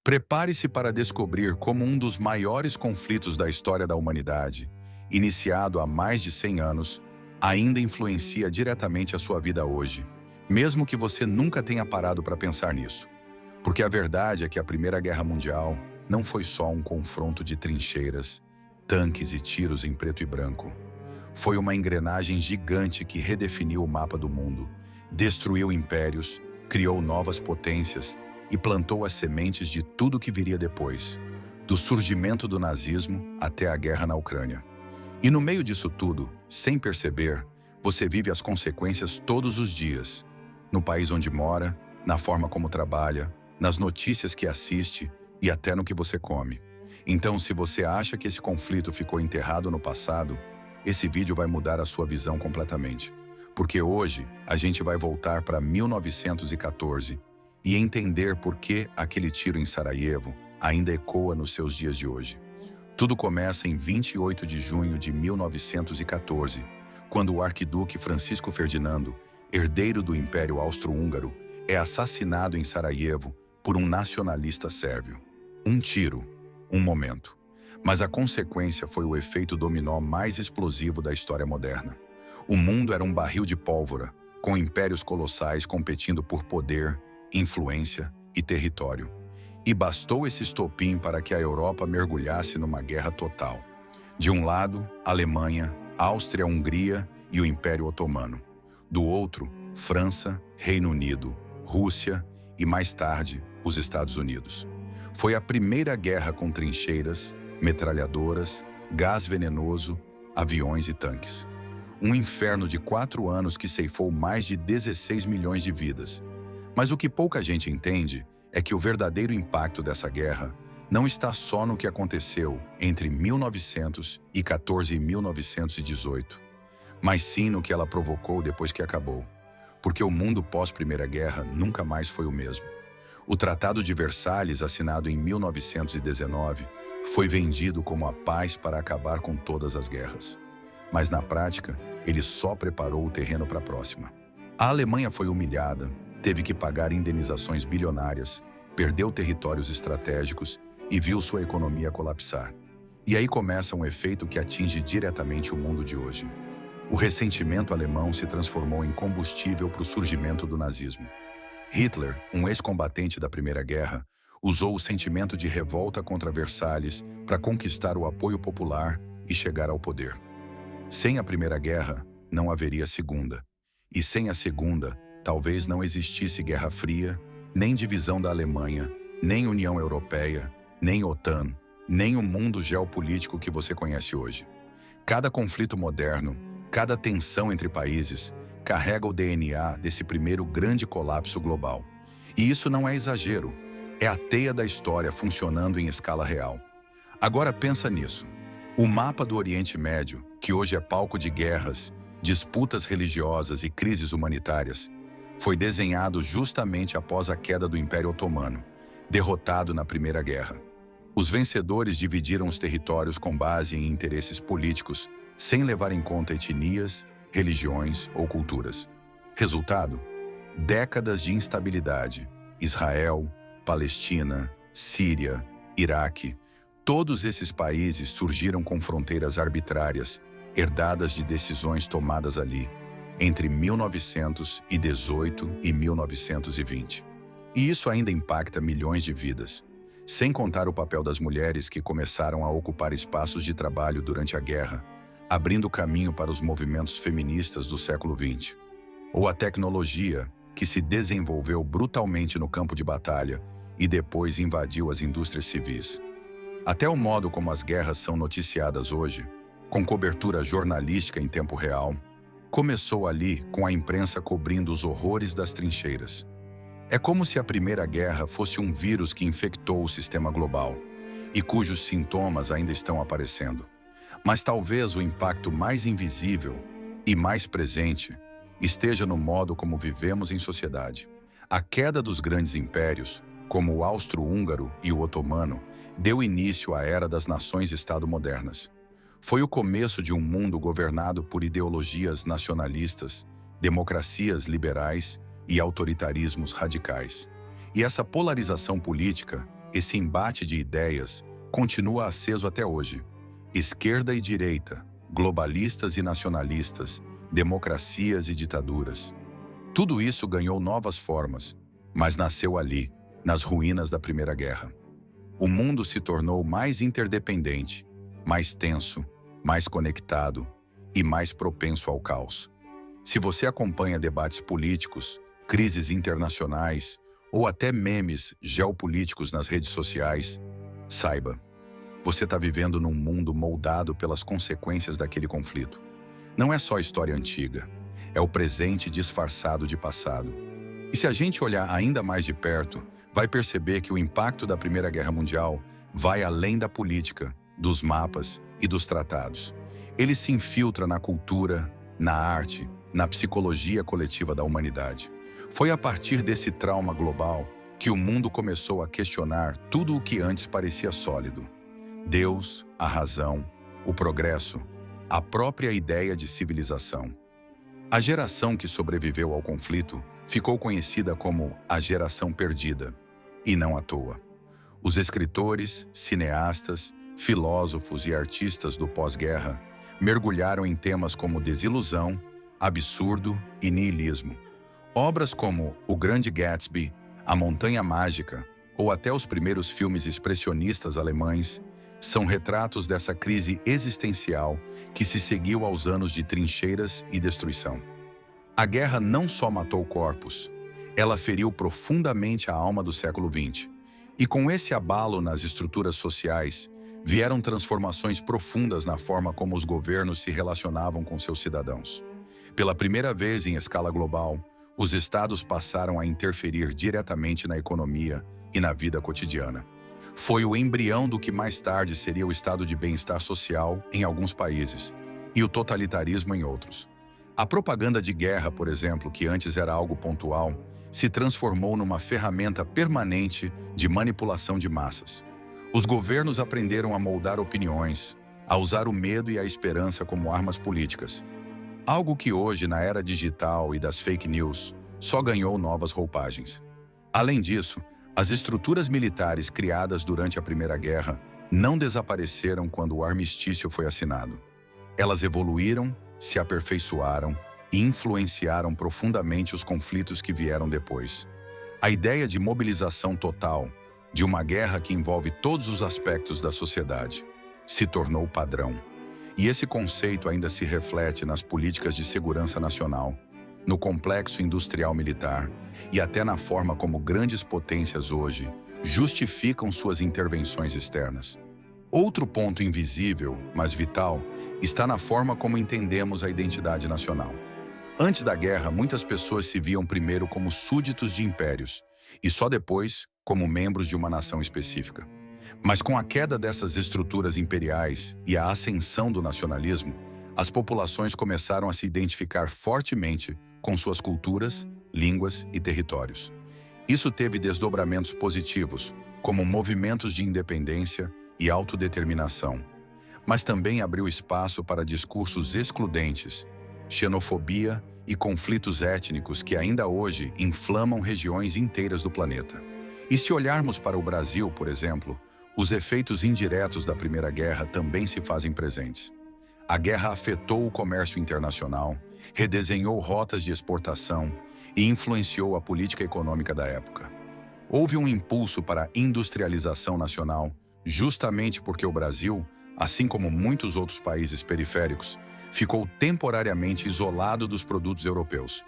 Prepare-se para descobrir como um dos maiores conflitos da história da humanidade, iniciado há mais de 100 anos, ainda influencia diretamente a sua vida hoje, mesmo que você nunca tenha parado para pensar nisso. Porque a verdade é que a Primeira Guerra Mundial não foi só um confronto de trincheiras, tanques e tiros em preto e branco. Foi uma engrenagem gigante que redefiniu o mapa do mundo, destruiu impérios, criou novas potências e plantou as sementes de tudo que viria depois, do surgimento do nazismo até a guerra na Ucrânia. E no meio disso tudo, sem perceber, você vive as consequências todos os dias, no país onde mora, na forma como trabalha, nas notícias que assiste e até no que você come. Então, se você acha que esse conflito ficou enterrado no passado, esse vídeo vai mudar a sua visão completamente. Porque hoje, a gente vai voltar para 1914 e entender por que aquele tiro em Sarajevo ainda ecoa nos seus dias de hoje. Tudo começa em 28 de junho de 1914, quando o arquiduque Francisco Ferdinando, herdeiro do Império Austro-Húngaro, é assassinado em Sarajevo por um nacionalista sérvio. Um tiro, um momento. Mas a consequência foi o efeito dominó mais explosivo da história moderna. O mundo era um barril de pólvora, com impérios colossais competindo por poder, influência e território. E bastou esse estopim para que a Europa mergulhasse numa guerra total. De um lado, Alemanha, Áustria-Hungria e o Império Otomano. Do outro, França, Reino Unido, Rússia e, mais tarde, os Estados Unidos. Foi a primeira guerra com trincheiras, metralhadoras, gás venenoso, aviões e tanques. Um inferno de 4 anos que ceifou mais de 16 milhões de vidas. Mas o que pouca gente entende é que o verdadeiro impacto dessa guerra não está só no que aconteceu entre 1914 e 1918, mas sim no que ela provocou depois que acabou. Porque o mundo pós-Primeira Guerra nunca mais foi o mesmo. O Tratado de Versalhes, assinado em 1919, foi vendido como a paz para acabar com todas as guerras. Mas na prática, ele só preparou o terreno para a próxima. A Alemanha foi humilhada, teve que pagar indenizações bilionárias, perdeu territórios estratégicos e viu sua economia colapsar. E aí começa um efeito que atinge diretamente o mundo de hoje. O ressentimento alemão se transformou em combustível para o surgimento do nazismo. Hitler, um ex-combatente da Primeira Guerra, usou o sentimento de revolta contra Versalhes para conquistar o apoio popular e chegar ao poder. Sem a Primeira Guerra, não haveria Segunda. E sem a Segunda, talvez não existisse Guerra Fria, nem divisão da Alemanha, nem União Europeia, nem OTAN, nem o mundo geopolítico que você conhece hoje. Cada conflito moderno, cada tensão entre países, carrega o DNA desse primeiro grande colapso global. E isso não é exagero, é a teia da história funcionando em escala real. Agora pensa nisso. O mapa do Oriente Médio, que hoje é palco de guerras, disputas religiosas e crises humanitárias, foi desenhado justamente após a queda do Império Otomano, derrotado na Primeira Guerra. Os vencedores dividiram os territórios com base em interesses políticos, sem levar em conta etnias, religiões ou culturas. Resultado? Décadas de instabilidade. Israel, Palestina, Síria, Iraque. Todos esses países surgiram com fronteiras arbitrárias, herdadas de decisões tomadas ali, entre 1918 e 1920. E isso ainda impacta milhões de vidas, sem contar o papel das mulheres que começaram a ocupar espaços de trabalho durante a guerra, abrindo caminho para os movimentos feministas do século XX. Ou a tecnologia, que se desenvolveu brutalmente no campo de batalha e depois invadiu as indústrias civis. Até o modo como as guerras são noticiadas hoje, com cobertura jornalística em tempo real, começou ali com a imprensa cobrindo os horrores das trincheiras. É como se a Primeira Guerra fosse um vírus que infectou o sistema global e cujos sintomas ainda estão aparecendo. Mas talvez o impacto mais invisível e mais presente esteja no modo como vivemos em sociedade. A queda dos grandes impérios, como o Austro-Húngaro e o Otomano, deu início à era das nações-estado modernas. Foi o começo de um mundo governado por ideologias nacionalistas, democracias liberais e autoritarismos radicais. E essa polarização política esse embate de ideias continua aceso até hoje. Esquerda e direita, globalistas e nacionalistas, democracias e ditaduras. Tudo isso ganhou novas formas, mas nasceu ali, nas ruínas da Primeira Guerra. O mundo se tornou mais interdependente, mais tenso, mais conectado e mais propenso ao caos. Se você acompanha debates políticos, crises internacionais ou até memes geopolíticos nas redes sociais, saiba, você está vivendo num mundo moldado pelas consequências daquele conflito. Não é só história antiga, é o presente disfarçado de passado. E se a gente olhar ainda mais de perto, vai perceber que o impacto da Primeira Guerra Mundial vai além da política, dos mapas e dos tratados. Ele se infiltra na cultura, na arte, na psicologia coletiva da humanidade. Foi a partir desse trauma global que o mundo começou a questionar tudo o que antes parecia sólido. Deus, a razão, o progresso, a própria ideia de civilização. A geração que sobreviveu ao conflito ficou conhecida como a geração perdida, e não à toa. Os escritores, cineastas, filósofos e artistas do pós-guerra mergulharam em temas como desilusão, absurdo e niilismo. Obras como O Grande Gatsby, A Montanha Mágica ou até os primeiros filmes expressionistas alemães são retratos dessa crise existencial que se seguiu aos anos de trincheiras e destruição. A guerra não só matou corpos, ela feriu profundamente a alma do século XX. E com esse abalo nas estruturas sociais, vieram transformações profundas na forma como os governos se relacionavam com seus cidadãos. Pela primeira vez em escala global, os estados passaram a interferir diretamente na economia e na vida cotidiana. Foi o embrião do que mais tarde seria o estado de bem-estar social em alguns países e o totalitarismo em outros. A propaganda de guerra, por exemplo, que antes era algo pontual, se transformou numa ferramenta permanente de manipulação de massas. Os governos aprenderam a moldar opiniões, a usar o medo e a esperança como armas políticas. Algo que hoje, na era digital e das fake news, só ganhou novas roupagens. Além disso, as estruturas militares criadas durante a Primeira Guerra não desapareceram quando o armistício foi assinado. Elas evoluíram, se aperfeiçoaram e influenciaram profundamente os conflitos que vieram depois. A ideia de mobilização total, de uma guerra que envolve todos os aspectos da sociedade, se tornou padrão. E esse conceito ainda se reflete nas políticas de segurança nacional, no complexo industrial militar e até na forma como grandes potências hoje justificam suas intervenções externas. Outro ponto invisível, mas vital, está na forma como entendemos a identidade nacional. Antes da guerra, muitas pessoas se viam primeiro como súditos de impérios e só depois como membros de uma nação específica. Mas com a queda dessas estruturas imperiais e a ascensão do nacionalismo, as populações começaram a se identificar fortemente com suas culturas, línguas e territórios. Isso teve desdobramentos positivos, como movimentos de independência e autodeterminação, mas também abriu espaço para discursos excludentes, xenofobia e conflitos étnicos que ainda hoje inflamam regiões inteiras do planeta. E se olharmos para o Brasil, por exemplo, os efeitos indiretos da Primeira Guerra também se fazem presentes. A guerra afetou o comércio internacional, redesenhou rotas de exportação e influenciou a política econômica da época. Houve um impulso para a industrialização nacional, justamente porque o Brasil, assim como muitos outros países periféricos, ficou temporariamente isolado dos produtos europeus.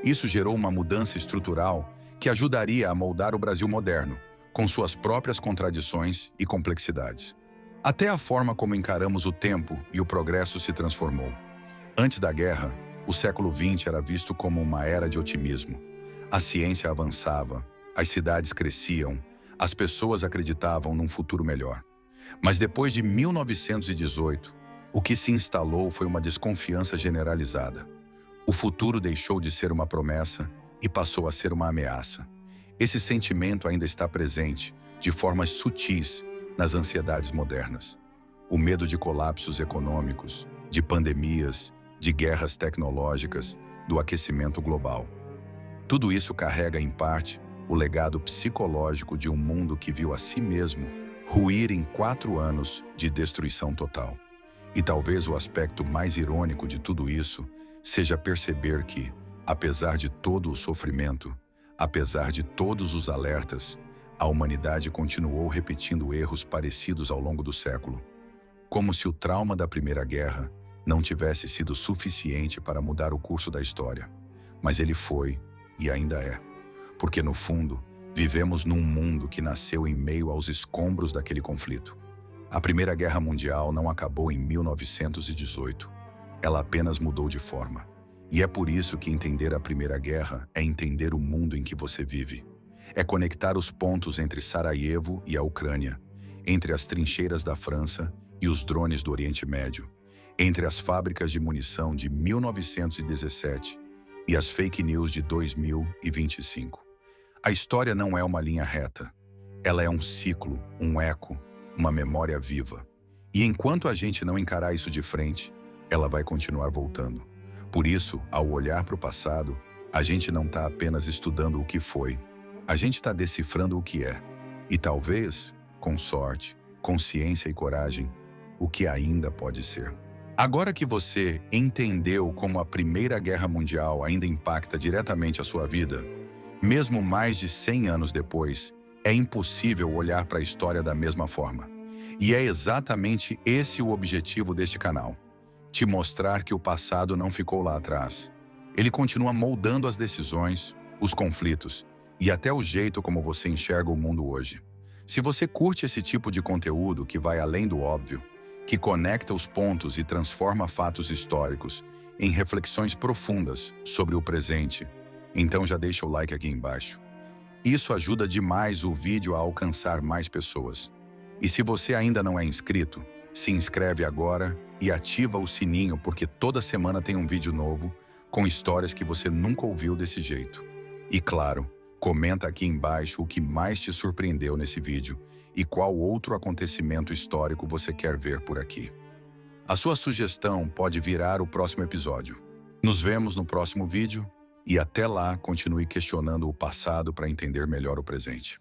Isso gerou uma mudança estrutural que ajudaria a moldar o Brasil moderno, com suas próprias contradições e complexidades. Até a forma como encaramos o tempo e o progresso se transformou. Antes da guerra, o século XX era visto como uma era de otimismo. A ciência avançava, as cidades cresciam, as pessoas acreditavam num futuro melhor. Mas depois de 1918, o que se instalou foi uma desconfiança generalizada. O futuro deixou de ser uma promessa e passou a ser uma ameaça. Esse sentimento ainda está presente, de formas sutis, nas ansiedades modernas. O medo de colapsos econômicos, de pandemias, de guerras tecnológicas, do aquecimento global. Tudo isso carrega, em parte, o legado psicológico de um mundo que viu a si mesmo ruir em 4 anos de destruição total. E talvez o aspecto mais irônico de tudo isso seja perceber que, apesar de todo o sofrimento, apesar de todos os alertas, a humanidade continuou repetindo erros parecidos ao longo do século, como se o trauma da Primeira Guerra não tivesse sido suficiente para mudar o curso da história. Mas ele foi, e ainda é, porque no fundo, vivemos num mundo que nasceu em meio aos escombros daquele conflito. A Primeira Guerra Mundial não acabou em 1918. Ela apenas mudou de forma. E é por isso que entender a Primeira Guerra é entender o mundo em que você vive. É conectar os pontos entre Sarajevo e a Ucrânia, entre as trincheiras da França e os drones do Oriente Médio, entre as fábricas de munição de 1917 e as fake news de 2025. A história não é uma linha reta. Ela é um ciclo, um eco, uma memória viva. E enquanto a gente não encarar isso de frente, ela vai continuar voltando. Por isso, ao olhar para o passado, a gente não está apenas estudando o que foi, a gente está decifrando o que é. E talvez, com sorte, consciência e coragem, o que ainda pode ser. Agora que você entendeu como a Primeira Guerra Mundial ainda impacta diretamente a sua vida, mesmo mais de 100 anos depois, é impossível olhar para a história da mesma forma. E é exatamente esse o objetivo deste canal: te mostrar que o passado não ficou lá atrás. Ele continua moldando as decisões, os conflitos e até o jeito como você enxerga o mundo hoje. Se você curte esse tipo de conteúdo que vai além do óbvio, que conecta os pontos e transforma fatos históricos em reflexões profundas sobre o presente, então já deixa o like aqui embaixo. Isso ajuda demais o vídeo a alcançar mais pessoas. E se você ainda não é inscrito, se inscreve agora e ativa o sininho, porque toda semana tem um vídeo novo com histórias que você nunca ouviu desse jeito. E claro, comenta aqui embaixo o que mais te surpreendeu nesse vídeo e qual outro acontecimento histórico você quer ver por aqui. A sua sugestão pode virar o próximo episódio. Nos vemos no próximo vídeo e até lá continue questionando o passado para entender melhor o presente.